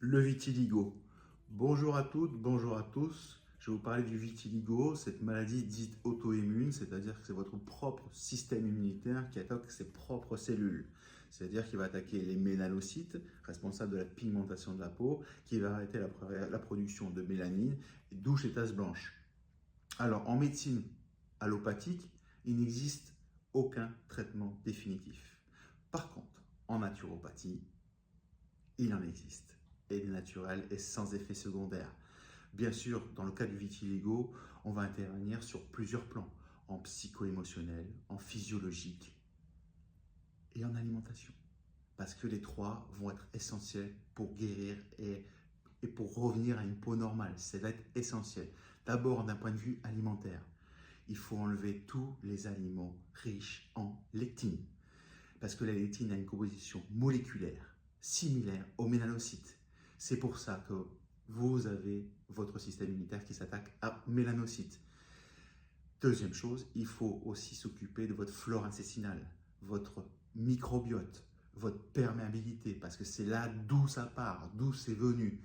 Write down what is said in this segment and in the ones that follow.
Le vitiligo. Bonjour à toutes, bonjour à tous. Je vais vous parler du vitiligo, cette maladie dite auto-immune, c'est-à-dire que c'est votre propre système immunitaire qui attaque ses propres cellules. C'est-à-dire qu'il va attaquer les mélanocytes, responsables de la pigmentation de la peau, qui va arrêter la production de mélanine, d'où les taches blanches. Alors, en médecine allopathique, il n'existe aucun traitement définitif. Par contre, en naturopathie, il en existe, et des naturels et sans effet secondaire. Bien sûr, dans le cas du vitiligo, on va intervenir sur plusieurs plans, en psycho-émotionnel, en physiologique et en alimentation. Parce que les trois vont être essentiels pour guérir et pour revenir à une peau normale. Ça va être essentiel. D'abord, d'un point de vue alimentaire, il faut enlever tous les aliments riches en lectine. Parce que la lectine a une composition moléculaire similaire aux mélanocytes. C'est pour ça que vous avez votre système immunitaire qui s'attaque à mélanocytes. Deuxième chose, il faut aussi s'occuper de votre flore intestinale, votre microbiote, votre perméabilité, parce que c'est là d'où ça part, d'où c'est venu.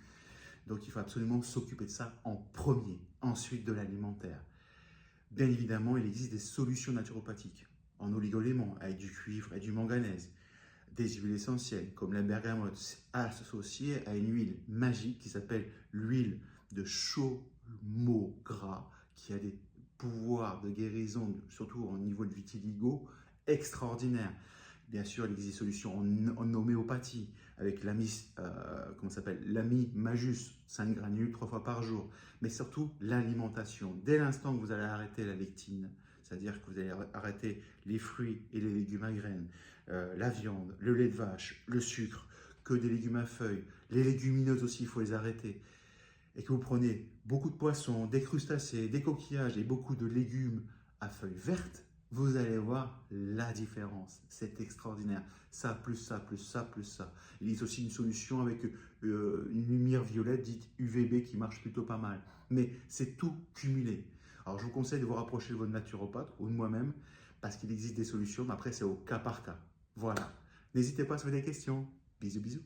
Donc il faut absolument s'occuper de ça en premier, ensuite de l'alimentaire. Bien évidemment, il existe des solutions naturopathiques en oligoéléments avec du cuivre et du manganèse, des huiles essentielles comme la bergamote associée à une huile magique qui s'appelle l'huile de chaumau gras qui a des pouvoirs de guérison, surtout au niveau de vitiligo, extraordinaires. Bien sûr, il existe des solutions en homéopathie avec l'ami majus, 5 granules 3 fois par jour. Mais surtout, l'alimentation. Dès l'instant que vous allez arrêter la lectine, c'est-à-dire que vous allez arrêter les fruits et les légumes à graines, la viande, le lait de vache, le sucre, que des légumes à feuilles, les légumineuses aussi, il faut les arrêter. Et que vous prenez beaucoup de poissons, des crustacés, des coquillages et beaucoup de légumes à feuilles vertes, vous allez voir la différence. C'est extraordinaire. Ça, plus ça, plus ça, plus ça. Il existe aussi une solution avec une lumière violette dite UVB qui marche plutôt pas mal. Mais c'est tout cumulé. Alors, je vous conseille de vous rapprocher de votre naturopathe ou de moi-même parce qu'il existe des solutions, mais après, c'est au cas par cas. Voilà. N'hésitez pas à se faire des questions. Bisous, bisous.